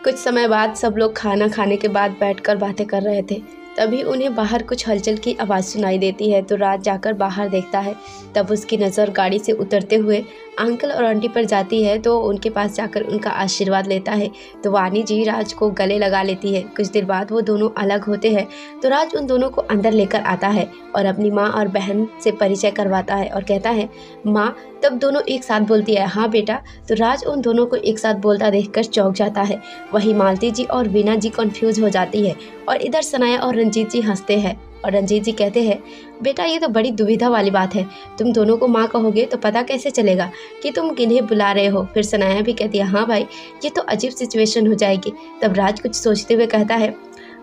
कुछ समय बाद सब लोग खाना खाने के बाद बैठकर बातें कर रहे थे। तभी उन्हें बाहर कुछ हलचल की आवाज़ सुनाई देती है। तो राज जाकर बाहर देखता है। तब उसकी नज़र गाड़ी से उतरते हुए अंकल और आंटी पर जाती है। तो उनके पास जाकर उनका आशीर्वाद लेता है। तो वानी जी राज को गले लगा लेती है। कुछ देर बाद वो दोनों अलग होते हैं। तो राज उन दोनों को अंदर लेकर आता है और अपनी माँ और बहन से परिचय करवाता है और कहता है, माँ। तब दोनों एक साथ बोलती है, हाँ बेटा। तो राज उन दोनों को एक साथ बोलता देखकर चौंक जाता है। वहीं मालती जी और वीना जी कंफ्यूज हो जाती है और इधर सनाया और रंजीत जी हंसते हैं और रंजीत जी कहते हैं, बेटा ये तो बड़ी दुविधा वाली बात है। तुम दोनों को माँ कहोगे तो पता कैसे चलेगा कि तुम किन्हें बुला रहे हो। फिर सनाया भी कहती है, हाँ भाई ये तो अजीब सिचुएशन हो जाएगी। तब राज कुछ सोचते हुए कहता है,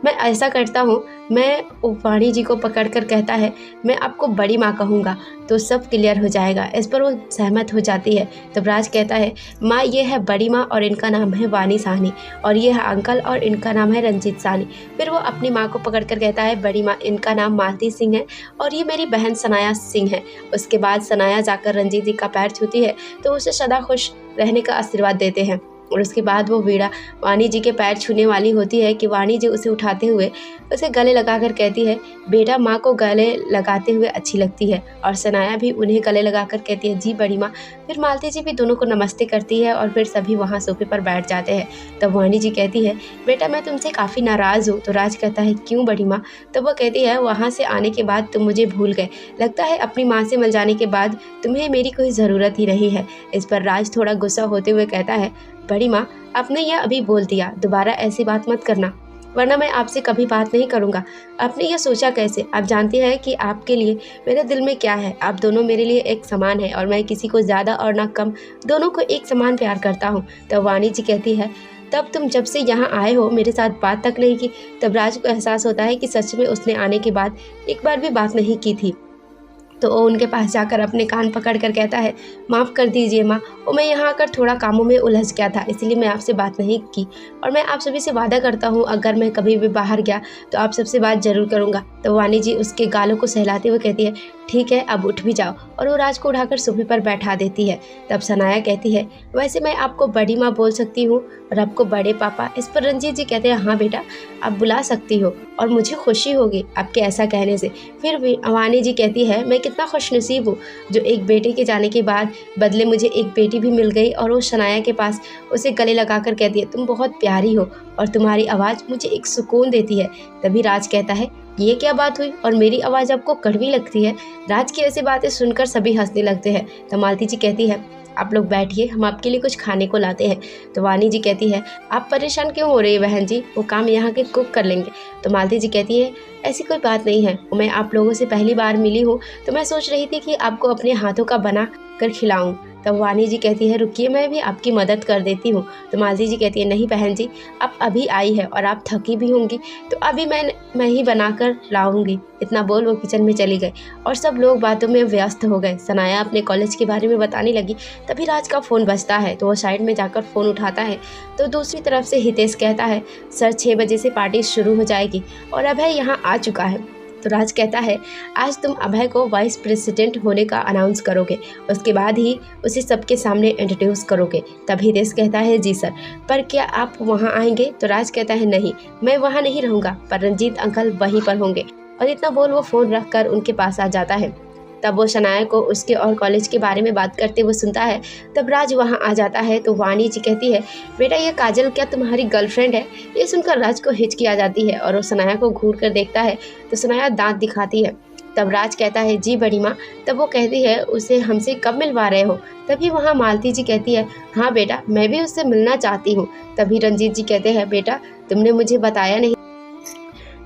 मैं ऐसा करता हूँ, मैं वाणी जी को पकड़कर कहता है, मैं आपको बड़ी माँ कहूँगा तो सब क्लियर हो जाएगा। इस पर वो सहमत हो जाती है। तब राज कहता है, माँ ये है बड़ी माँ और इनका नाम है वानी साहनी और ये है अंकल और इनका नाम है रंजीत साहनी। फिर वो अपनी माँ को पकड़कर कहता है, बड़ी माँ इनका नाम मालती सिंह है और ये मेरी बहन सनाया सिंह है। उसके बाद सनाया जाकर रंजीत जी का पैर छूती है तो उसे सदा खुश रहने का आशीर्वाद देते हैं। और उसके बाद वो वीणा वाणी जी के पैर छूने वाली होती है कि वाणी जी उसे उठाते हुए उसे गले लगाकर कहती है, बेटा माँ को गले लगाते हुए अच्छी लगती है। और सनाया भी उन्हें गले लगाकर कहती है, जी बड़ी माँ। फिर मालती जी भी दोनों को नमस्ते करती है और फिर सभी वहाँ सोफे पर बैठ जाते हैं। तब वाणी जी कहती है, बेटा मैं तुमसे काफ़ी नाराज़ हूँ। तो राज कहता है, क्यों बड़ी माँ। तब वो कहती है, वहाँ से आने के बाद तुम मुझे भूल गए। लगता है अपनी माँ से मिल जाने के बाद तुम्हें मेरी कोई ज़रूरत ही नहीं है। इस पर राज थोड़ा गुस्सा होते हुए कहता है, बड़ी माँ आपने यह अभी बोल दिया, दोबारा ऐसी बात मत करना वरना मैं आपसे कभी बात नहीं करूँगा। आपने यह सोचा कैसे? आप जानते हैं कि आपके लिए मेरे दिल में क्या है। आप दोनों मेरे लिए एक समान है और मैं किसी को ज़्यादा और ना कम, दोनों को एक समान प्यार करता हूँ। तब वाणी जी कहती है, तब तुम जब से यहाँ आए हो मेरे साथ बात तक नहीं की। तब राज को एहसास होता है कि सच में उसने आने के बाद एक बार भी बात नहीं की थी। तो वो उनके पास जाकर अपने कान पकड़ कर कहता है, माफ़ कर दीजिए माँ, वो मैं यहाँ आकर थोड़ा कामों में उलझ गया था इसलिए मैं आपसे बात नहीं की। और मैं आप सभी से वादा करता हूँ अगर मैं कभी भी बाहर गया तो आप सबसे बात ज़रूर करूँगा। तो वाणी जी उसके गालों को सहलाते हुए कहती है, ठीक है अब उठ भी जाओ। और वो राज को उठाकर सोफे पर बैठा देती है। तब सनाया कहती है, वैसे मैं आपको बड़ी माँ बोल सकती हूँ और आपको बड़े पापा। इस पर रंजीत जी कहते हैं, हाँ बेटा आप बुला सकती हो और मुझे खुशी होगी आपके ऐसा कहने से। फिर वाणी जी कहती है, मैं कितना खुशनसीब हूँ जो एक बेटे के जाने के बाद बदले मुझे एक बेटी भी मिल गई। और वो सनाया के पास उसे गले लगाकर कहती है, तुम बहुत प्यारी हो और तुम्हारी आवाज़ मुझे एक सुकून देती है। तभी राज कहता है, ये क्या बात हुई और मेरी आवाज़ आपको कड़वी लगती है। राज की ऐसी बातें सुनकर सभी हंसने लगते हैं। तो मालती जी कहती है, आप लोग बैठिए हम आपके लिए कुछ खाने को लाते हैं। तो वाणी जी कहती है, आप परेशान क्यों हो रही है बहन जी, वो काम यहाँ के कुक कर लेंगे। तो मालती जी कहती है, ऐसी कोई बात नहीं है, मैं आप लोगों से पहली बार मिली हूँ तो मैं सोच रही थी कि आपको अपने हाथों का बना कर खिलाऊं। तब वाणी जी कहती है, रुकिए मैं भी आपकी मदद कर देती हूँ। तो मालती जी कहती है, नहीं बहन जी आप अभी आई है और आप थकी भी होंगी तो अभी मैं ही बना कर लाऊंगी। इतना बोल वो किचन में चली गई और सब लोग बातों में व्यस्त हो गए। सनाया अपने कॉलेज के बारे में बताने लगी। तभी राज का फ़ोन बजता है तो वो साइड में जाकर फ़ोन उठाता है। तो दूसरी तरफ से हितेश कहता है, सर 6 बजे से पार्टी शुरू हो जाएगी और अभय यहाँ आ चुका है। तो राज कहता है, आज तुम अभय को वाइस प्रेसिडेंट होने का अनाउंस करोगे, उसके बाद ही उसे सबके सामने इंट्रोड्यूस करोगे। तभी हितेश कहता है, जी सर, पर क्या आप वहाँ आएंगे? तो राज कहता है, नहीं मैं वहाँ नहीं रहूँगा पर रंजीत अंकल वहीं पर होंगे। और इतना बोल वो फ़ोन रख कर उनके पास आ जाता है। तब वो सनाया को उसके और कॉलेज के बारे में बात करते हुए सुनता है। तब राज वहाँ आ जाता है तो वाणी जी कहती है, बेटा ये काजल क्या तुम्हारी गर्लफ्रेंड है? ये सुनकर राज को हिचकी आ जाती है और वो सनाया को घूर कर देखता है तो सनाया दांत दिखाती है। तब राज कहता है, जी बड़ी माँ। तब वो कहती है, उसे हमसे कब मिलवा रहे हो? तभी वहाँ मालती जी कहती है, हाँ बेटा मैं भी उससे मिलना चाहती हूँ। तभी रंजीत जी कहते हैं, बेटा तुमने मुझे बताया नहीं।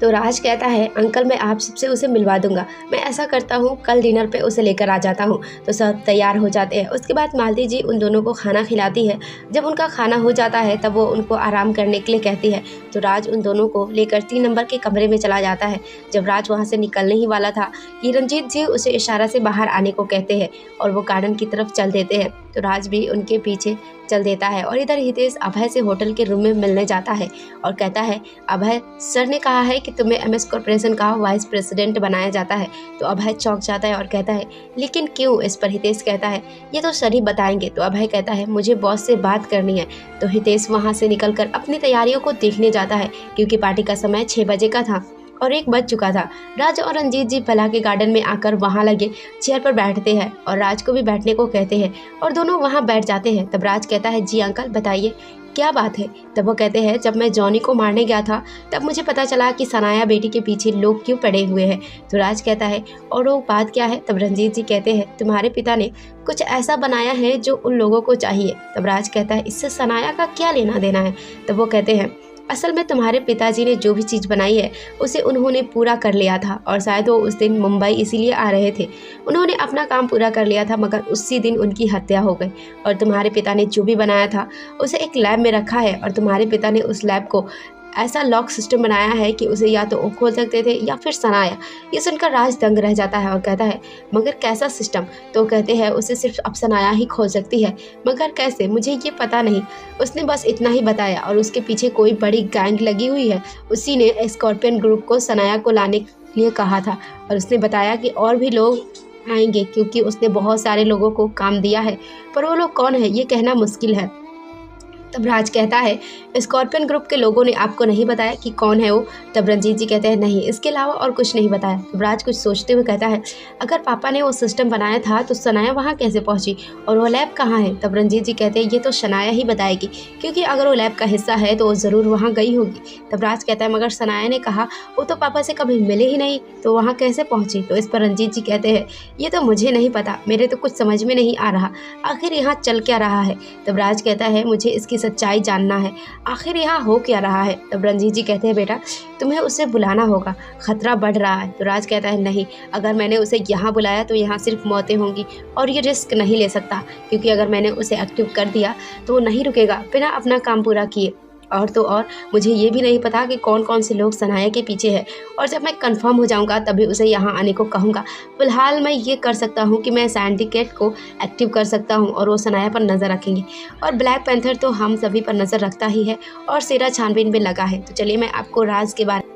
तो राज कहता है, अंकल मैं आप सबसे उसे मिलवा दूंगा, मैं ऐसा करता हूँ कल डिनर पे उसे लेकर आ जाता हूँ। तो सब तैयार हो जाते हैं। उसके बाद मालती जी उन दोनों को खाना खिलाती है। जब उनका खाना हो जाता है तब वो उनको आराम करने के लिए कहती है। तो राज उन दोनों को लेकर 3 नंबर के कमरे में चला जाता है। जब राज वहाँ से निकलने ही वाला था कि रंजीत जी उसे इशारा से बाहर आने को कहते हैं और वो गार्डन की तरफ चल देते हैं। तो राज भी उनके पीछे चल देता है। और इधर हितेश अभय से होटल के रूम में मिलने जाता है और कहता है, अभय सर ने कहा है कि तुम्हें एमएस कॉर्पोरेशन का वाइस प्रेसिडेंट बनाया जाता है। तो अभय चौंक जाता है और कहता है, लेकिन क्यों? इस पर हितेश कहता है, ये तो सर ही बताएंगे। तो अभय कहता है, मुझे बॉस से बात करनी है। तो हितेश वहाँ से निकलकर अपनी तैयारियों को देखने जाता है क्योंकि पार्टी का समय 6 बजे का था और 1 बज चुका था। राज और रंजीत जी फलाह के गार्डन में आकर वहाँ लगे चेयर पर बैठते हैं और राज को भी बैठने को कहते हैं और दोनों वहाँ बैठ जाते हैं। तब राज कहता है, जी अंकल बताइए क्या बात है? तब वो कहते हैं, जब मैं जॉनी को मारने गया था तब मुझे पता चला कि सनाया बेटी के पीछे लोग क्यों पड़े हुए हैं। तो राज कहता है, और वो बात क्या है? तब रंजीत जी कहते हैं, तुम्हारे पिता ने कुछ ऐसा बनाया है जो उन लोगों को चाहिए। तब राज कहता है, इससे सनाया का क्या लेना देना है? तब वो कहते हैं, असल में तुम्हारे पिताजी ने जो भी चीज़ बनाई है उसे उन्होंने पूरा कर लिया था और शायद वो उस दिन मुंबई इसीलिए आ रहे थे। उन्होंने अपना काम पूरा कर लिया था मगर उसी दिन उनकी हत्या हो गई और तुम्हारे पिता ने जो भी बनाया था उसे एक लैब में रखा है और तुम्हारे पिता ने उस लैब को ऐसा लॉक सिस्टम बनाया है कि उसे या तो वो खोल सकते थे या फिर सनाया। ये सुनकर राज दंग रह जाता है और कहता है, मगर कैसा सिस्टम? तो कहते हैं, उसे सिर्फ अब सनाया ही खोल सकती है, मगर कैसे मुझे ये पता नहीं। उसने बस इतना ही बताया और उसके पीछे कोई बड़ी गैंग लगी हुई है। उसी ने स्कॉर्पियन ग्रुप को सनाया को लाने के लिए कहा था और उसने बताया कि और भी लोग आएंगे क्योंकि उसने बहुत सारे लोगों को काम दिया है, पर वो लोग कौन है ये कहना मुश्किल है। तब राज कहता है, स्कॉर्पियन ग्रुप के लोगों ने आपको नहीं बताया कि कौन है वो? तब रंजीत जी कहते हैं, नहीं, इसके अलावा और कुछ नहीं बताया। तब राज कुछ सोचते हुए कहता है, अगर पापा ने वो सिस्टम बनाया था तो सनाया वहाँ कैसे पहुँची और वो लैब कहाँ है? तब रंजीत जी कहते हैं, ये तो सनाया ही बताएगी क्योंकि अगर वो लैब का हिस्सा है तो वो ज़रूर वहाँ गई होगी। तब राज कहता है, मगर सनाया ने कहा वो तो पापा से कभी मिले ही नहीं, तो वहाँ कैसे पहुँची? तो इस पर रंजीत जी कहते हैं, ये तो मुझे नहीं पता, मेरे तो कुछ समझ में नहीं आ रहा, आखिर यहाँ चल क्या रहा है? तब राज कहता है, मुझे इसकी सच्चाई जानना है, आखिर यहाँ हो क्या रहा है? तब रंजीत जी कहते हैं, बेटा तुम्हें उसे बुलाना होगा, खतरा बढ़ रहा है। तो राज कहता है, नहीं, अगर मैंने उसे यहाँ बुलाया तो यहाँ सिर्फ मौतें होंगी और ये रिस्क नहीं ले सकता क्योंकि अगर मैंने उसे एक्टिव कर दिया तो वो नहीं रुकेगा बिना अपना काम पूरा किए। और तो और मुझे ये भी नहीं पता कि कौन कौन से लोग सनाया के पीछे हैं और जब मैं कंफर्म हो जाऊंगा तभी उसे यहाँ आने को कहूँगा। फिलहाल मैं ये कर सकता हूँ कि मैं सिंडिकेट को एक्टिव कर सकता हूँ और वो सनाया पर नज़र रखेंगे और ब्लैक पैंथर तो हम सभी पर नज़र रखता ही है और सेरा छानबीन में लगा है। तो चलिए मैं आपको राज के बारे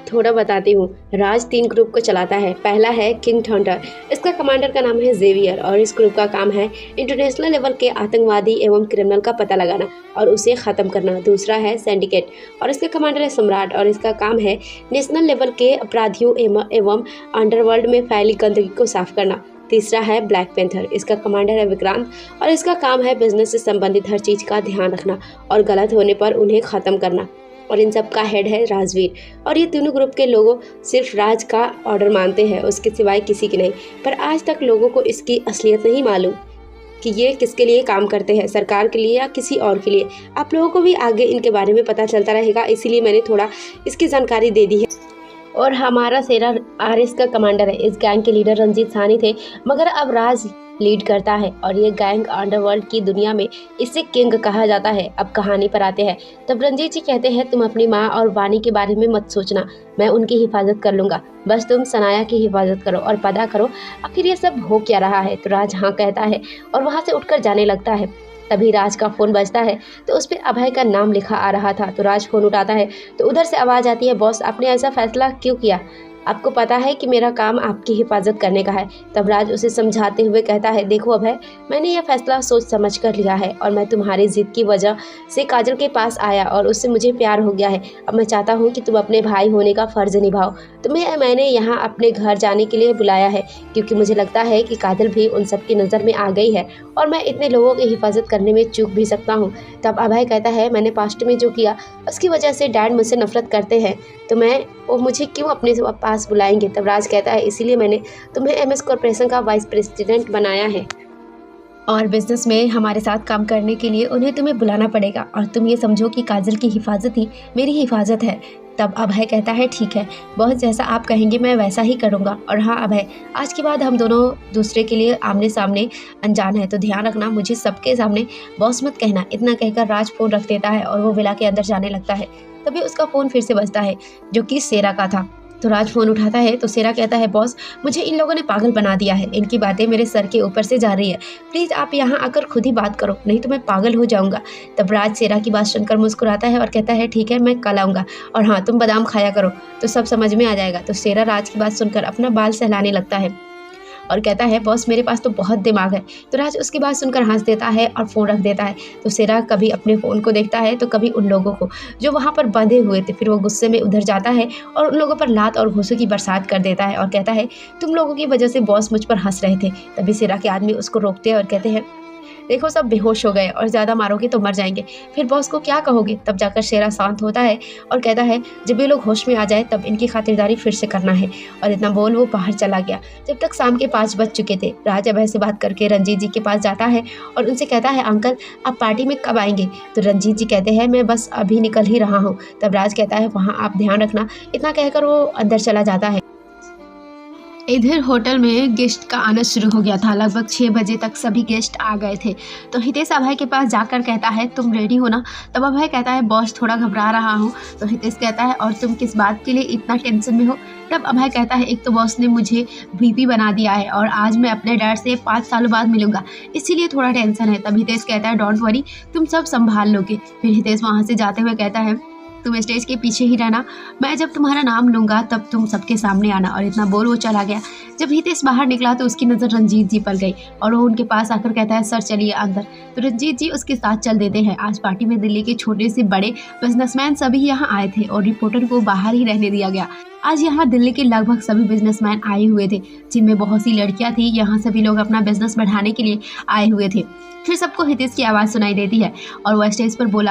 थोड़ा बताती हूँ। राज 3 ग्रुप को चलाता है। पहला है किंग थंडर, इसका कमांडर का नाम है जेवियर और इस ग्रुप का काम है इंटरनेशनल लेवल के आतंकवादी एवं क्रिमिनल का पता लगाना और उसे ख़त्म करना। दूसरा है सिंडिकेट और इसका कमांडर है सम्राट और इसका काम है नेशनल लेवल के अपराधियों एवं अंडरवर्ल्ड में फैली गंदगी को साफ करना। तीसरा है ब्लैक पैंथर, इसका कमांडर है विक्रांत और इसका काम है बिजनेस से संबंधित हर चीज़ का ध्यान रखना और गलत होने पर उन्हें ख़त्म करना। और इन सब का हेड है राजवीर और ये तीनों ग्रुप के लोगों सिर्फ राज का ऑर्डर मानते हैं, उसके सिवाय किसी की नहीं। पर आज तक लोगों को इसकी असलियत नहीं मालूम कि ये किसके लिए काम करते हैं, सरकार के लिए या किसी और के लिए। आप लोगों को भी आगे इनके बारे में पता चलता रहेगा, इसीलिए मैंने थोड़ा इसकी जानकारी दे दी है। और हमारा सेरा आरएस का कमांडर है। इस गैंग के लीडर रंजीत साहनी थे मगर अब राज लीड करता है और ये गैंग अंडरवर्ल्ड की दुनिया में इसे किंग कहा जाता है। अब कहानी पर आते हैं। तब रंजीत जी कहते हैं, तुम अपनी माँ और वानी के बारे में मत सोचना, मैं उनकी हिफाजत कर लूँगा, बस तुम सनाया की हिफाजत करो और पता करो आखिर ये सब हो क्या रहा है। तो राज हाँ कहता है और वहाँ से उठकर जाने लगता है। तभी राज का फ़ोन बजता है तो उस पर अभय का नाम लिखा आ रहा था। तो राज फ़ोन उठाता है तो उधर से आवाज़ आती है, बॉस आपने ऐसा फैसला क्यों किया? आपको पता है कि मेरा काम आपकी हिफाजत करने का है। तब राज उसे समझाते हुए कहता है, देखो अभय, मैंने यह फैसला सोच समझ कर लिया है और मैं तुम्हारी जिद की वजह से काजल के पास आया और उससे मुझे प्यार हो गया है। अब मैं चाहता हूँ कि तुम अपने भाई होने का फ़र्ज़ निभाओ। तुम्हें मैंने यहाँ अपने घर जाने के लिए बुलाया है क्योंकि मुझे लगता है कि काजल भी उन सब की नज़र में आ गई है और मैं इतने लोगों की हिफाजत करने में चूक भी सकता हूँ। तब अभय कहता है, मैंने पास्ट में जो किया उसकी वजह से डैड मुझसे नफरत करते हैं, तो वो मुझे क्यों अपने पास बुलाएंगे? तब राज कहता है, इसीलिए मैंने तुम्हें एमएस कॉर्पोरेशन का वाइस प्रेसिडेंट बनाया है और बिजनेस में हमारे साथ काम करने के लिए उन्हें तुम्हें बुलाना पड़ेगा और तुम ये समझो कि काजल की हिफाजत ही मेरी हिफाजत है। तब अभय कहता है, ठीक है बहुत, जैसा आप कहेंगे मैं वैसा ही करूँगा। और हाँ अभय, आज के बाद हम दोनों दूसरे के लिए आमने सामने अनजान है, तो ध्यान रखना, मुझे सबके सामने बॉस मत कहना। इतना कहकर राज फ़ोन रख देता है और वो विला के अंदर जाने लगता है। तभी उसका फ़ोन फिर से बजता है जो कि सेरा का था। तो राज फ़ोन उठाता है तो शेरा कहता है बॉस मुझे इन लोगों ने पागल बना दिया है, इनकी बातें मेरे सर के ऊपर से जा रही है, प्लीज़ आप यहाँ आकर खुद ही बात करो नहीं तो मैं पागल हो जाऊँगा। तब राज शेरा की बात सुनकर मुस्कुराता है और कहता है ठीक है मैं कल आऊँगा, और हाँ तुम बादाम खाया करो तो सब समझ में आ जाएगा। तो शेरा राज की बात सुनकर अपना बाल सहलाने लगता है और कहता है बॉस मेरे पास तो बहुत दिमाग है। तो राज उसकी बात सुनकर हंस देता है और फ़ोन रख देता है। तो शेरा कभी अपने फ़ोन को देखता है तो कभी उन लोगों को जो वहाँ पर बंधे हुए थे। फिर वो गुस्से में उधर जाता है और उन लोगों पर लात और घूंसों की बरसात कर देता है और कहता है तुम लोगों की वजह से बॉस मुझ पर हंस रहे थे। तभी शेरा के आदमी उसको रोकते हैं और कहते हैं देखो सब बेहोश हो गए और ज़्यादा मारोगे तो मर जाएंगे, फिर बॉस को क्या कहोगे। तब जाकर शेरा शांत होता है और कहता है जब ये लोग होश में आ जाए तब इनकी खातिरदारी फिर से करना है। और इतना बोल वो बाहर चला गया। जब तक शाम के 5 बज चुके थे राज अभय से बात करके रंजीत जी के पास जाता है और उनसे कहता है अंकल आप पार्टी में कब आएंगे। तो रंजीत जी कहते हैं मैं बस अभी निकल ही रहा हूँ। तब राज कहता है वहाँ आप ध्यान रखना। इतना कहकर वो अंदर चला जाता है। इधर होटल में गेस्ट का आना शुरू हो गया था। लगभग 6 बजे तक सभी गेस्ट आ गए थे। तो हितेश अभय के पास जाकर कहता है तुम रेडी हो ना। तब अभय कहता है बॉस थोड़ा घबरा रहा हूँ। तो हितेश कहता है और तुम किस बात के लिए इतना टेंशन में हो। तब अभय कहता है एक तो बॉस ने मुझे वीपी बना दिया है और आज मैं अपने डैड से 5 सालों बाद मिलूंगा, इसीलिए थोड़ा टेंशन है। तब हितेश कहता है डोंट वरी तुम सब संभाल लोगे। फिर हितेश वहाँ से जाते हुए कहता है तुम स्टेज के पीछे ही रहना, मैं जब तुम्हारा नाम लूँगा तब तुम सबके सामने आना। और इतना बोल वो चला गया। जब हितेश बाहर निकला तो उसकी नज़र रंजीत जी पर गई और वो उनके पास आकर कहता है सर चलिए अंदर। तो रंजीत जी उसके साथ चल देते हैं। आज पार्टी में दिल्ली के छोटे से बड़े बिजनेसमैन सभी यहाँ आए थे और रिपोर्टर को बाहर ही रहने दिया गया। आज यहाँ दिल्ली के लगभग सभी बिजनेसमैन आए हुए थे, जिनमें बहुत सी लड़कियाँ थी। यहाँ सभी लोग अपना बिजनेस बढ़ाने के लिए आए हुए थे। फिर सबको हितेश की आवाज़ सुनाई देती है और वह स्टेज पर बोल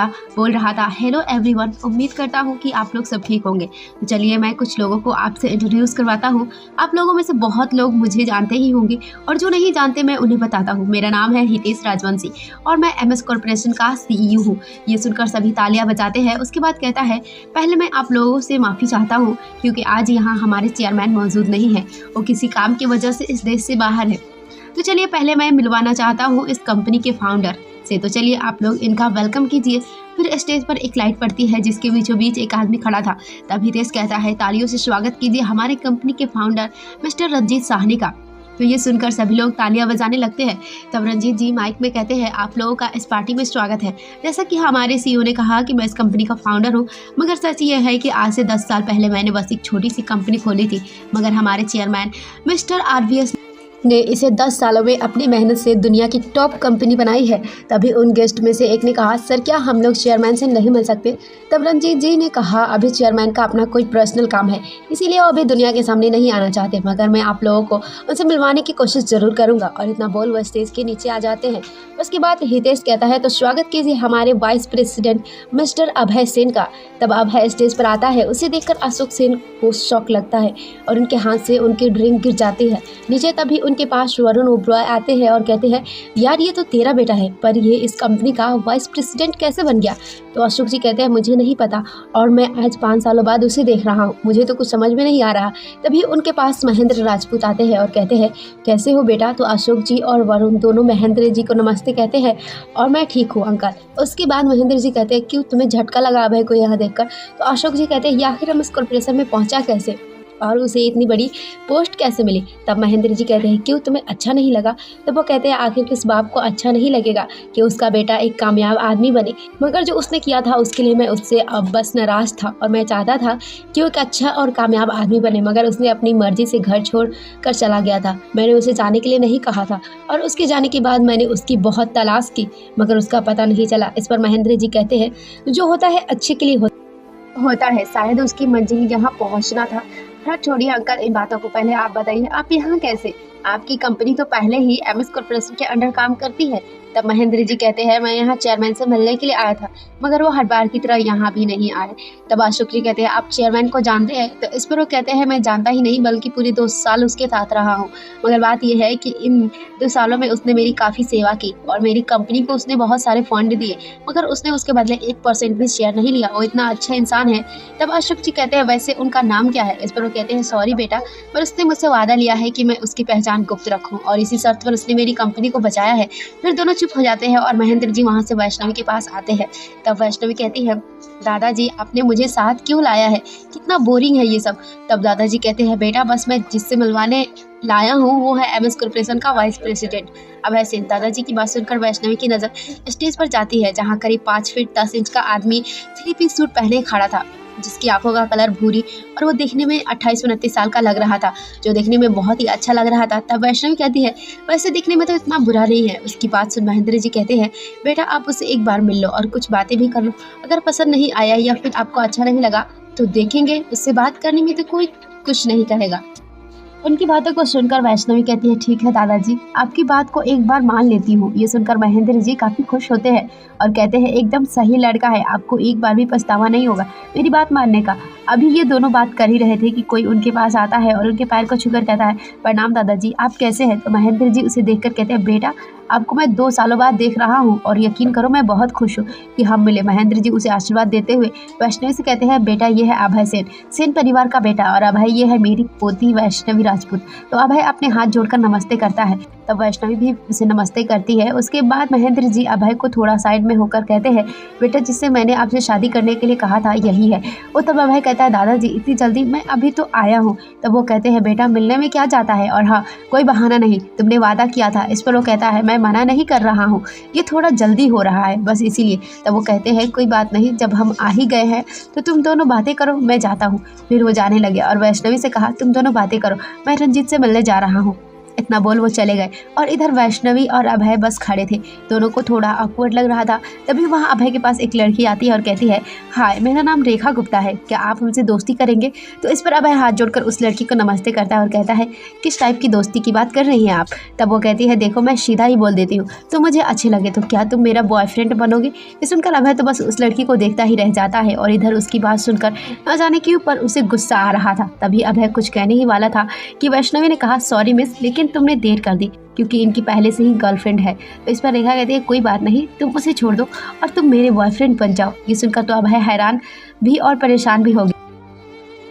रहा था हेलो एवरीवन, उम्मीद करता हूँ कि आप लोग सब ठीक होंगे। तो चलिए मैं कुछ लोगों को आपसे इंट्रोड्यूस करवाता हूँ। आप लोगों में से बहुत लोग मुझे जानते ही होंगे और जो नहीं जानते मैं उन्हें बताता हूँ। मेरा नाम है हितेश राजवंशी और मैं MS कॉर्पोरेशन का CEO हूँ। ये सुनकर सभी तालियां बजाते हैं। उसके बाद कहता है पहले मैं आप लोगों से माफ़ी चाहता हूँ क्योंकि आज यहाँ हमारे चेयरमैन मौजूद नहीं है, वो किसी काम की वजह से इस देश से बाहर है। तो चलिए पहले मैं मिलवाना चाहता हूँ इस कंपनी के फाउंडर से। तो चलिए आप लोग इनका वेलकम कीजिए। फिर स्टेज पर एक लाइट पड़ती है जिसके बीचों बीच एक आदमी खड़ा था। तब हितेश कहता है तालियों से स्वागत कीजिए हमारे कंपनी के फाउंडर मिस्टर रंजीत साहनी का। तो ये सुनकर सभी लोग तालियां बजाने लगते हैं। तब रंजीत जी माइक में कहते हैं आप लोगों का इस पार्टी में स्वागत है। जैसा कि हमारे CEO ने कहा कि मैं इस कंपनी का फाउंडर हूँ, मगर सच ये है कि आज से 10 साल पहले मैंने बस एक छोटी सी कंपनी खोली थी, मगर हमारे चेयरमैन मिस्टर RVS ने इसे 10 सालों में अपनी मेहनत से दुनिया की टॉप कंपनी बनाई है। तभी उन गेस्ट में से एक ने कहा सर क्या हम लोग चेयरमैन से नहीं मिल सकते। तब रंजीत जी ने कहा अभी चेयरमैन का अपना कोई पर्सनल काम है, इसीलिए वो अभी दुनिया के सामने नहीं आना चाहते, मगर मैं आप लोगों को उनसे मिलवाने की कोशिश ज़रूर करूँगा। और इतना बोल वह स्टेज के नीचे आ जाते हैं। उसके बाद हितेश कहता है तो स्वागत कीजिए हमारे वाइस प्रेसिडेंट मिस्टर अभय सेन का। तब अभय स्टेज पर आता है। उसे देखकर अशोक सेन को शौक लगता है और उनके हाथ से उनकी ड्रिंक गिर जाती है नीचे। तभी उनके पास वरुण ओबरॉय आते हैं और कहते हैं यार ये तो तेरा बेटा है, पर ये इस कंपनी का वाइस प्रेसिडेंट कैसे बन गया। तो अशोक जी कहते हैं मुझे नहीं पता और मैं आज 5 सालों बाद उसे देख रहा हूँ, मुझे तो कुछ समझ में नहीं आ रहा। तभी उनके पास महेंद्र राजपूत आते हैं और कहते हैं कैसे हो बेटा। तो अशोक जी और वरुण दोनों महेंद्र जी को नमस्ते कहते हैं और मैं ठीक हूँ अंकल। उसके बाद महेंद्र जी कहते हैं क्यों तुम्हें झटका लगा अभय को यहाँ देखकर। तो अशोक जी कहते हैं आखिर हम इस कॉर्पोरेशन में पहुँचा कैसे और उसे इतनी बड़ी पोस्ट कैसे मिली। तब महेंद्र जी कहते हैं क्यों तुम्हें अच्छा नहीं लगा। तब वो कहते हैं आखिर किस बाप को अच्छा नहीं लगेगा कि उसका बेटा एक कामयाब आदमी बने, मगर जो उसने किया था उसके लिए मैं उससे अब बस नाराज़ था और मैं चाहता था कि वो एक अच्छा और कामयाब आदमी बने, मगर उसने अपनी मर्जी से घर छोड़ कर चला गया था। मैंने उसे जाने के लिए नहीं कहा था और उसके जाने के बाद मैंने उसकी बहुत तलाश की, मगर उसका पता नहीं चला। इस पर महेंद्र जी कहते हैं जो होता है अच्छे के लिए होता है, शायद उसकी मंजिल यहाँ पहुँचना था। हाँ छोड़िए अंकल इन बातों को, पहले आप बताइए आप यहाँ कैसे। आपकी कंपनी तो पहले ही MS कॉर्पोरेशन के अंडर काम करती है। तब महेंद्र जी कहते हैं मैं यहाँ चेयरमैन से मिलने के लिए आया था, मगर वो हर बार की तरह यहाँ भी नहीं आए। तब अशोक जी कहते हैं आप चेयरमैन को जानते हैं। तो इस पर वो कहते हैं मैं जानता ही नहीं बल्कि पूरे 2 साल उसके साथ रहा हूँ, मगर बात यह है कि इन 2 सालों में उसने मेरी काफ़ी सेवा की और मेरी कंपनी को उसने बहुत सारे फंड दिए, मगर उसने उसके बदले 1% भी शेयर नहीं लिया। वो इतना अच्छा इंसान है। तब अशोक जी कहते हैं वैसे उनका नाम क्या है। इस पर वो कहते हैं सॉरी बेटा, पर उसने मुझसे वादा लिया है कि मैं उसकी पहचान गुप्त रखूँ और इसी शर्त पर उसने मेरी कंपनी को बचाया है। फिर दोनों चुप हो जाते हैं और महेंद्र जी वहाँ से वैष्णवी के पास आते हैं। तब वैष्णवी कहती है दादाजी आपने मुझे साथ क्यों लाया है, कितना बोरिंग है ये सब। तब दादाजी कहते हैं बेटा बस मैं जिससे मिलवाने लाया हूँ वो है एमएस कॉर्पोरेशन का वाइस प्रेसिडेंट अभय सिंह। दादाजी की बात सुनकर वैष्णवी की नज़र स्टेज पर जाती है जहाँ करीब 5 फीट 10 इंच का आदमी 3 पीस सूट पहने खड़ा था, जिसकी आंखों का कलर भूरी और वो देखने में 28-29 साल का लग रहा था, जो देखने में बहुत ही अच्छा लग रहा था। तब वैष्णवी कहती है वैसे दिखने में तो इतना बुरा नहीं है। उसकी बात सुन महेंद्र जी कहते हैं बेटा आप उससे एक बार मिल लो और कुछ बातें भी कर लो, अगर पसंद नहीं आया या फिर आपको अच्छा नहीं लगा तो देखेंगे, उससे बात करने में तो कोई कुछ नहीं कहेगा। उनकी बातों को सुनकर वैष्णवी कहती है ठीक है दादाजी, आपकी बात को एक बार मान लेती हूँ। ये सुनकर महेंद्र जी काफ़ी खुश होते हैं और कहते हैं एकदम सही लड़का है, आपको एक बार भी पछतावा नहीं होगा मेरी बात मानने का। अभी ये दोनों बात कर ही रहे थे कि कोई उनके पास आता है और उनके पैर को छूकर कहता है प्रणाम दादाजी, आप कैसे हैं। तो महेंद्र जी उसे देखकर कहते हैं बेटा आपको मैं 2 सालों बाद देख रहा हूँ और यकीन करो मैं बहुत खुश हूँ कि हम मिले। महेंद्र जी उसे आशीर्वाद देते हुए वैष्णवी से कहते हैं बेटा ये है अभय सेन परिवार का बेटा, और अभय ये है मेरी पोती वैष्णवी राजपूत। तो अभय अपने हाथ जोड़कर नमस्ते करता है, तब वैष्णवी भी उसे नमस्ते करती है। उसके बाद महेंद्र जी अभय को थोड़ा साइड में होकर कहते हैं बेटा जिससे मैंने आपसे शादी करने के लिए कहा था यही है वो। तब अभय कहता है दादाजी इतनी जल्दी, मैं अभी तो आया हूँ। तब वो कहते हैं बेटा मिलने में क्या जाता है, और हाँ कोई बहाना नहीं, तुमने वादा किया था। इस पर वो कहता है मैं मना नहीं कर रहा हूँ, ये थोड़ा जल्दी हो रहा है बस इसीलिए। तब वो कहते हैं कोई बात नहीं, जब हम आ ही गए हैं तो तुम दोनों बातें करो, मैं जाता हूँ। फिर वो जाने लगे और वैष्णवी से कहा तुम दोनों बातें करो, मैं रंजीत से मिलने जा रहा हूँ। इतना बोल वो चले गए और इधर वैष्णवी और अभय बस खड़े थे। दोनों को थोड़ा ऑकवर्ड लग रहा था। तभी वहाँ अभय के पास एक लड़की आती है और कहती है हाय मेरा नाम रेखा गुप्ता है, क्या आप हमसे दोस्ती करेंगे। तो इस पर अभय हाथ जोड़कर उस लड़की को नमस्ते करता है और कहता है किस टाइप की दोस्ती की बात कर रही हैं आप। तब वो कहती है देखो मैं सीधा ही बोल देती हूँ, तो मुझे अच्छे लगे तो क्या तुम मेरा बॉयफ्रेंड बनोगे। ये सुनकर अभय तो बस उस लड़की को देखता ही रह जाता है और इधर उसकी बात सुनकर न जाने क्यों पर उसे गुस्सा आ रहा था। तभी अभय कुछ कहने ही वाला था कि वैष्णवी ने कहा सॉरी मिस, लेकिन तुमने देर कर दी क्योंकि इनकी पहले से ही गर्लफ्रेंड है। तो इस पर रेखा कहती है कोई बात नहीं, तुम उसे छोड़ दो और तुम मेरे बॉयफ्रेंड बन जाओ। ये सुनकर तो अभय हैरान भी और परेशान भी हो गया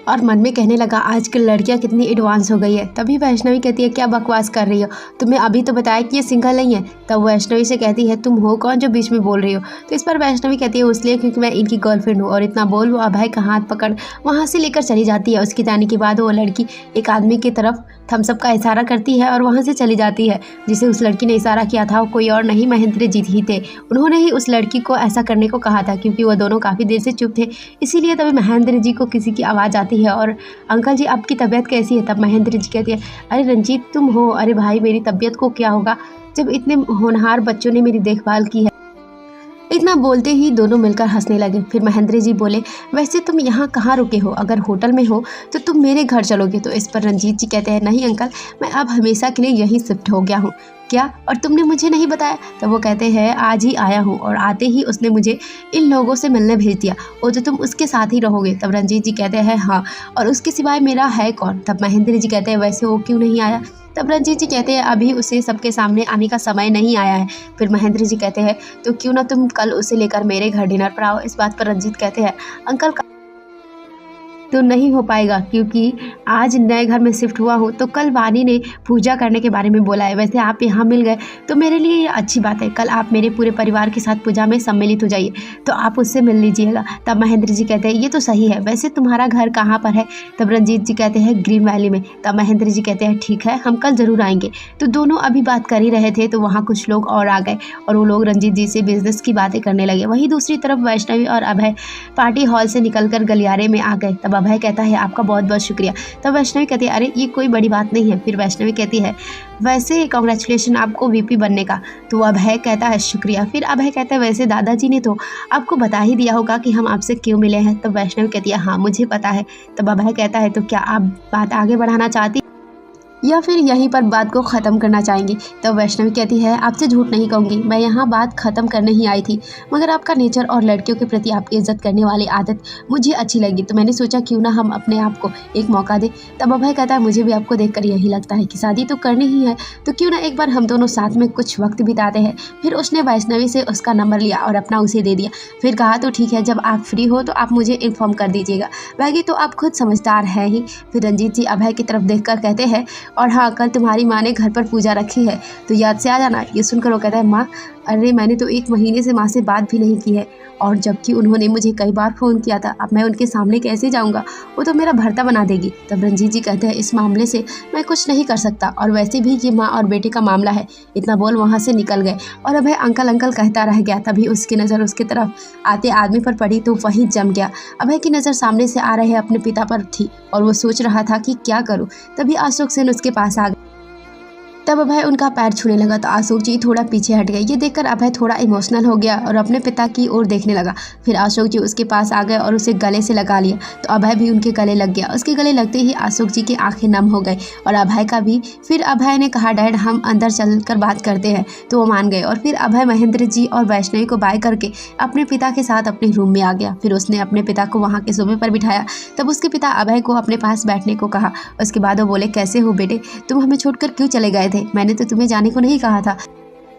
और मन में कहने लगा आजकल लड़कियां कितनी एडवांस हो गई है। तभी वैष्णवी कहती है क्या बकवास कर रही हो, तुम्हें अभी तो बताया कि ये सिंगल नहीं है। तब वैष्णवी से कहती है तुम हो कौन जो बीच में बोल रही हो। तो इस पर वैष्णवी कहती है इसलिए क्योंकि मैं इनकी गर्लफ्रेंड हूँ। और इतना बोल वो अभय का हाथ पकड़ वहाँ से लेकर चली जाती है। उसके जाने के बाद वो लड़की एक आदमी की तरफ थम्सअप का इशारा करती है और वहाँ से चली जाती है। जिसे उस लड़की ने इशारा किया था वो कोई और नहीं महेंद्र जी ही थे। उन्होंने ही उस लड़की को ऐसा करने को कहा था क्योंकि वो दोनों काफ़ी देर से चुप थे, इसीलिए तभी महेंद्र जी को किसी की आवाज़ आती है और अंकल जी आपकी तबीयत कैसी है। तब महेंद्र जी कहते हैं अरे रंजीत तुम हो। अरे भाई मेरी तबीयत को क्या होगा जब इतने होनहार बच्चों ने मेरी देखभाल की है। इतना बोलते ही दोनों मिलकर हंसने लगे। फिर महेंद्र जी बोले वैसे तुम यहाँ कहाँ रुके हो, अगर होटल में हो तो तुम मेरे घर चलोगे। तो इस पर रंजीत जी कहते हैं नहीं अंकल, मैं अब हमेशा के लिए यहीं शिफ्ट हो गया हूँ। क्या, और तुमने मुझे नहीं बताया। तो वो कहते हैं आज ही आया हूँ और आते ही उसने मुझे इन लोगों से मिलने भेज दिया और तो तुम उसके साथ ही रहोगे। तब रंजीत जी कहते हैं हाँ, और उसके सिवाय मेरा है कौन। तब महेंद्र जी कहते हैं वैसे वो क्यों नहीं आया। तब रंजीत जी कहते हैं अभी उसे सबके सामने आने का समय नहीं आया है। फिर महेंद्र जी कहते हैं तो क्यों ना तुम कल उसे लेकर मेरे घर डिनर पर आओ। इस बात पर रंजीत कहते हैं अंकल तो नहीं हो पाएगा क्योंकि आज नए घर में शिफ्ट हुआ हूँ, तो कल वानी ने पूजा करने के बारे में बोला है। वैसे आप यहाँ मिल गए तो मेरे लिए ये अच्छी बात है। कल आप मेरे पूरे परिवार के साथ पूजा में सम्मिलित हो जाइए, तो आप उससे मिल लीजिएगा। तब महेंद्र जी कहते हैं ये तो सही है, वैसे तुम्हारा घर कहाँ पर है। तब रंजीत जी कहते हैं ग्रीन वैली में। तब महेंद्र जी कहते हैं ठीक है, हम कल ज़रूर आएंगे। तो दोनों अभी बात कर ही रहे थे तो वहाँ कुछ लोग और आ गए और वो लोग रंजीत जी से बिजनेस की बातें करने लगे। वहीं दूसरी तरफ वैष्णवी और अभय पार्टी हॉल से निकलकर गलियारे में आ गए। तब अभय कहता है आपका बहुत बहुत शुक्रिया। तब वैष्णवी कहती है अरे ये कोई बड़ी बात नहीं है। फिर वैष्णवी कहती है वैसे कांग्रेचुलेशन आपको वीपी बनने का। तो अभय कहता है शुक्रिया। फिर अभय कहता है वैसे दादाजी ने तो आपको बता ही दिया होगा कि हम आपसे क्यों मिले हैं। तब वैष्णवी कहती है हाँ मुझे पता है। तब अभय कहता है तो क्या आप बात आगे बढ़ाना चाहती या फिर यहीं पर बात को ख़त्म करना चाहेंगी। तब वैष्णवी कहती है आपसे झूठ नहीं कहूँगी, मैं यहाँ बात ख़त्म करने ही आई थी, मगर आपका नेचर और लड़कियों के प्रति आपकी इज्जत करने वाली आदत मुझे अच्छी लगी, तो मैंने सोचा क्यों ना हम अपने आप को एक मौका दें। तब अभय कहता है मुझे भी आपको देखकर यही लगता है कि शादी तो करनी ही है, तो क्यों ना एक बार हम दोनों साथ में कुछ वक्त बिताते हैं। फिर उसने वैष्णवी से उसका नंबर लिया और अपना उसे दे दिया। फिर कहा तो ठीक है, जब आप फ्री हो तो आप मुझे इन्फॉर्म कर दीजिएगा, बाकी तो आप खुद समझदार हैं ही। फिर रंजीत जी अभय की तरफ देख कर कहते हैं और हाँ कल तुम्हारी माँ ने घर पर पूजा रखी है तो याद से आ जाना। ये सुनकर वो कहता है माँ अरे मैंने तो 1 महीने से माँ से बात भी नहीं की है, और जबकि उन्होंने मुझे कई बार फ़ोन किया था। अब मैं उनके सामने कैसे जाऊँगा? वो तो मेरा भर्ता बना देगी। तब रंजीत जी कहते हैं, इस मामले से मैं कुछ नहीं कर सकता, और वैसे भी ये माँ और बेटे का मामला है। इतना बोल वहाँ से निकल गए और अभय अंकल अंकल कहता रह गया। तभी उसकी नज़र उसकी तरफ आते आदमी पर पड़ी तो वहीं जम गया। अभय की नज़र सामने से आ रहे अपने पिता पर थी और वो सोच रहा था कि क्या करूँ। तभी अशोक सेन उसके पास आ गए। तब अभय उनका पैर छूने लगा तो अशोक जी थोड़ा पीछे हट गए। ये देखकर अभय थोड़ा इमोशनल हो गया और अपने पिता की ओर देखने लगा। फिर अशोक जी उसके पास आ गए और उसे गले से लगा लिया तो अभय भी उनके गले लग गया। उसके गले लगते ही अशोक जी की आंखें नम हो गई और अभय का भी। फिर अभय ने कहा, डैड हम अंदर चलकर बात करते हैं। तो वो मान गए और फिर अभय महेंद्र जी और वैष्णवी को बाय करके अपने पिता के साथ अपने रूम में आ गया। फिर उसने अपने पिता को वहाँ के सोफे पर बिठाया। तब उसके पिता अभय को अपने पास बैठने को कहा। उसके बाद वो बोले, कैसे हो बेटे, तुम हमें छोड़कर क्यों चले गए थे? मैंने तो तुम्हें जाने को नहीं कहा था।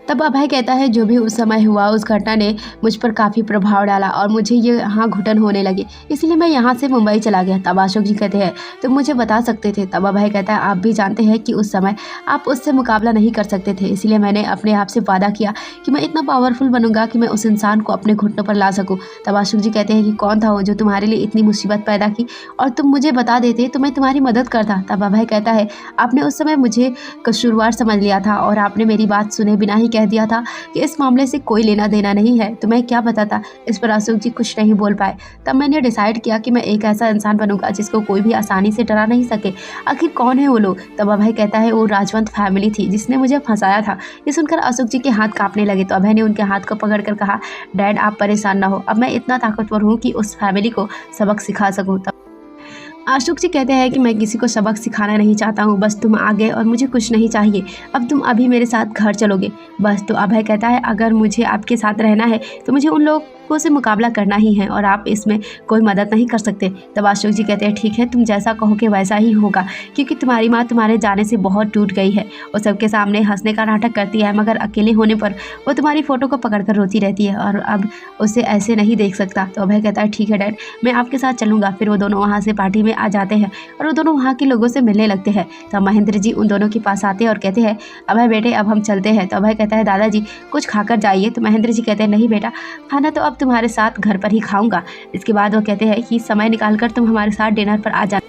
तब अभय कहता है, जो भी उस समय हुआ उस घटना ने मुझ पर काफ़ी प्रभाव डाला और मुझे ये यहाँ घुटन होने लगी, इसलिए मैं यहाँ से मुंबई चला गया। तब अशोक जी कहते हैं, तुम मुझे बता सकते थे। तब अभय कहता है, आप भी जानते हैं कि उस समय आप उससे मुकाबला नहीं कर सकते थे, इसलिए मैंने अपने आप से वादा किया कि मैं इतना पावरफुल बनूंगा कि मैं उस इंसान को अपने घुटनों पर ला सकूँ। तब अशोक जी कहते हैं कि कौन था वो जो तुम्हारे लिए इतनी मुसीबत पैदा की, और तुम मुझे बता देते तो मैं तुम्हारी मदद करता। तब अभय कहता है, आपने उस समय मुझे कसूरवार समझ लिया था और आपने मेरी बात सुने बिना ही कह दिया था कि इस मामले से कोई लेना देना नहीं है, तो मैं क्या बताता। इस पर अशोक जी कुछ नहीं बोल पाए। तब मैंने डिसाइड किया कि मैं एक ऐसा इंसान बनूंगा जिसको कोई भी आसानी से डरा नहीं सके। आखिर कौन है वो लोग? तब अभय कहता है, वो राजवंत फैमिली थी जिसने मुझे फंसाया था। ये सुनकर अशोक जी के हाथ कांपने लगे तो अभय ने उनके हाथ को पकड़कर कहा, डैड आप परेशान ना हो, अब मैं इतना ताकतवर हूँ कि उस फैमिली को सबक सिखा सकूँ। अशोक जी कहते हैं कि मैं किसी को सबक सिखाना नहीं चाहता हूँ, बस तुम आ गए और मुझे कुछ नहीं चाहिए। अब तुम अभी मेरे साथ घर चलोगे बस। तो अभय कहता है, अगर मुझे आपके साथ रहना है तो मुझे उन लोगों से मुकाबला करना ही है और आप इसमें कोई मदद नहीं कर सकते। तब अशोक जी कहते हैं, ठीक है, तुम जैसा कहोगे वैसा ही होगा, क्योंकि तुम्हारी माँ तुम्हारे जाने से बहुत टूट गई है। वो सबके सामने हंसने का नाटक करती है, मगर अकेले होने पर वो तुम्हारी फ़ोटो को पकड़कर रोती रहती है और अब उसे ऐसे नहीं देख सकता। तो अभय कहता है, ठीक है डैड, मैं आपके साथ चलूँगा। फिर वो दोनों वहाँ से पार्टी में आ जाते हैं और वो दोनों वहाँ के लोगों से मिलने लगते हैं। तब महेंद्र जी उन दोनों के पास आते हैं और कहते हैं, अभय बेटे अब हम चलते हैं। तो अभय कहता है, दादाजी कुछ खाकर जाइए। तो महेंद्र जी कहते हैं, नहीं बेटा, खाना तो अब तुम्हारे साथ घर पर ही खाऊंगा। इसके बाद वो कहते हैं कि समय निकालकर तुम हमारे साथ डिनर पर आ जाना।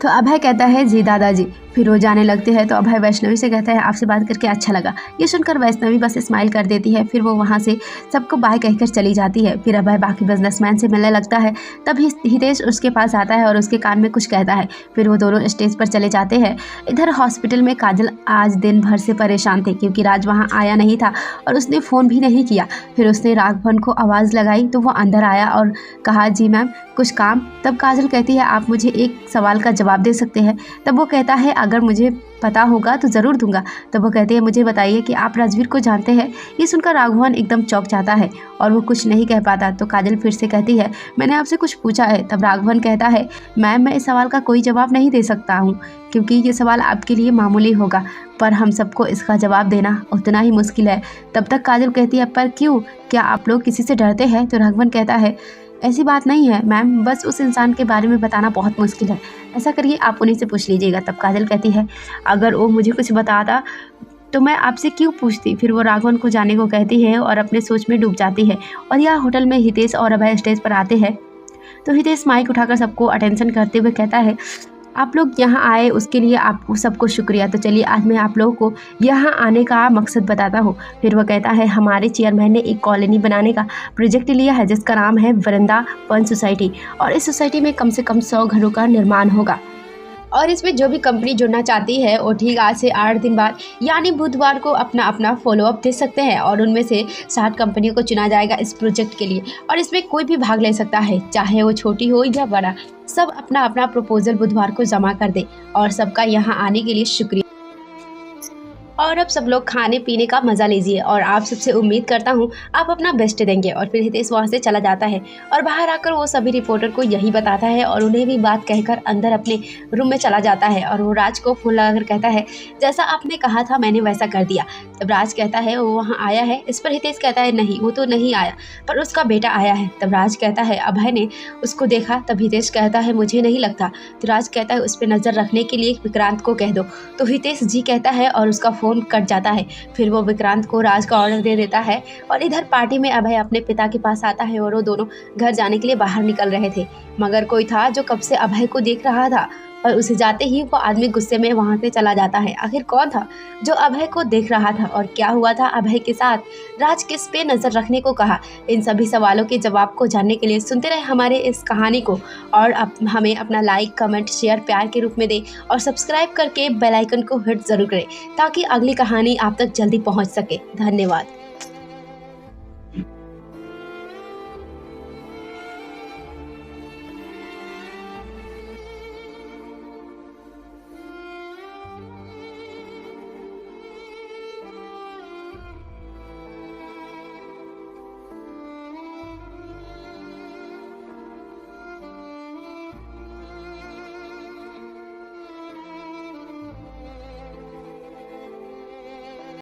तो अभय कहता है, जी दादाजी। फिर वो जाने लगते हैं तो अभय वैष्णवी से कहता है, आपसे बात करके अच्छा लगा। ये सुनकर वैष्णवी बस स्माइल कर देती है। फिर वो वहाँ से सबको बाय कहकर चली जाती है। फिर अभय बाकी बिजनेसमैन से मिलने लगता है। तब हितेश उसके पास आता है और उसके कान में कुछ कहता है। फिर वो दोनों स्टेज पर चले जाते हैं। इधर हॉस्पिटल में काजल आज दिन भर से परेशान थे क्योंकि राज वहाँ आया नहीं था और उसने फ़ोन भी नहीं किया। फिर उसने राघवन को आवाज़ लगाई तो वो अंदर आया और कहा, जी मैम कुछ काम। तब काजल कहती है, आप मुझे एक सवाल का जवाब दे सकते हैं? तब वो कहता है, अगर मुझे पता होगा तो ज़रूर दूंगा। तब वो कहती है, मुझे बताइए कि आप राजवीर को जानते हैं? ये सुनकर राघवन एकदम चौंक जाता है और वो कुछ नहीं कह पाता। तो काजल फिर से कहती है, मैंने आपसे कुछ पूछा है। तब राघवन कहता है, मैम मैं इस सवाल का कोई जवाब नहीं दे सकता हूँ क्योंकि ये सवाल आपके लिए मामूली होगा, पर हम सबको इसका जवाब देना उतना ही मुश्किल है। तब तक काजल कहती है, पर क्यों, क्या आप लोग किसी से डरते हैं? तो राघवन कहता है, ऐसी बात नहीं है मैम, बस उस इंसान के बारे में बताना बहुत मुश्किल है। ऐसा करिए आप उन्हीं से पूछ लीजिएगा। तब काजल कहती है, अगर वो मुझे कुछ बताता तो मैं आपसे क्यों पूछती। फिर वो राघवन को जाने को कहती है और अपने सोच में डूब जाती है। और यह होटल में हितेश और अभय स्टेज पर आते हैं। तो हितेश माइक उठाकर सबको अटेंशन करते हुए कहता है, आप लोग यहाँ आए उसके लिए आप सबको शुक्रिया। तो चलिए आज मैं आप लोगों को यहाँ आने का मकसद बताता हूँ। फिर वह कहता है, हमारे चेयरमैन ने एक कॉलोनी बनाने का प्रोजेक्ट लिया है जिसका नाम है वृंदावन सोसाइटी, और इस सोसाइटी में कम से कम 100 घरों का निर्माण होगा और इसमें जो भी कंपनी जुड़ना चाहती है वो ठीक आज से 8 दिन बाद यानी बुधवार को अपना अपना फॉलोअप दे सकते हैं और उनमें से 60 कंपनियों को चुना जाएगा इस प्रोजेक्ट के लिए। और इसमें कोई भी भाग ले सकता है, चाहे वो छोटी हो या बड़ा। सब अपना अपना प्रपोजल बुधवार को जमा कर दे। और सबका यहाँ आने के लिए शुक्रिया। और अब सब लोग खाने पीने का मज़ा लीजिए और आप सबसे उम्मीद करता हूँ आप अपना बेस्ट देंगे। और फिर हितेश वहाँ से चला जाता है और बाहर आकर वो सभी रिपोर्टर को यही बताता है और उन्हें भी बात कहकर अंदर अपने रूम में चला जाता है। और वो राज को फ़ोन लगाकर कहता है, जैसा आपने कहा था मैंने वैसा कर दिया। तब राज कहता है, वो वहाँ आया है? इस पर हितेश कहता है, नहीं वो तो नहीं आया, पर उसका बेटा आया है। तब राज कहता है, अभय ने उसको देखा? तब हितेश कहता है, मुझे नहीं लगता। तो राज कहता है, उस पर नज़र रखने के लिए विक्रांत को कह दो। तो हितेश जी कहता है और उसका फ़ोन फ़ोन कट जाता है। फिर वो विक्रांत को राज का ऑर्डर दे देता है और इधर पार्टी में अभय अपने पिता के पास आता है और वो दोनों घर जाने के लिए बाहर निकल रहे थे, मगर कोई था जो कब से अभय को देख रहा था और उसे जाते ही वो आदमी गुस्से में वहां से चला जाता है। आखिर कौन था जो अभय को देख रहा था और क्या हुआ था अभय के साथ? राज किस पे नजर रखने को कहा? इन सभी सवालों के जवाब को जानने के लिए सुनते रहे हमारे इस कहानी को और हमें अपना लाइक, कमेंट, शेयर प्यार के रूप में दे और सब्सक्राइब करके बेल आइकन को हिट जरूर करें ताकि अगली कहानी आप तक जल्दी पहुंच सके। धन्यवाद।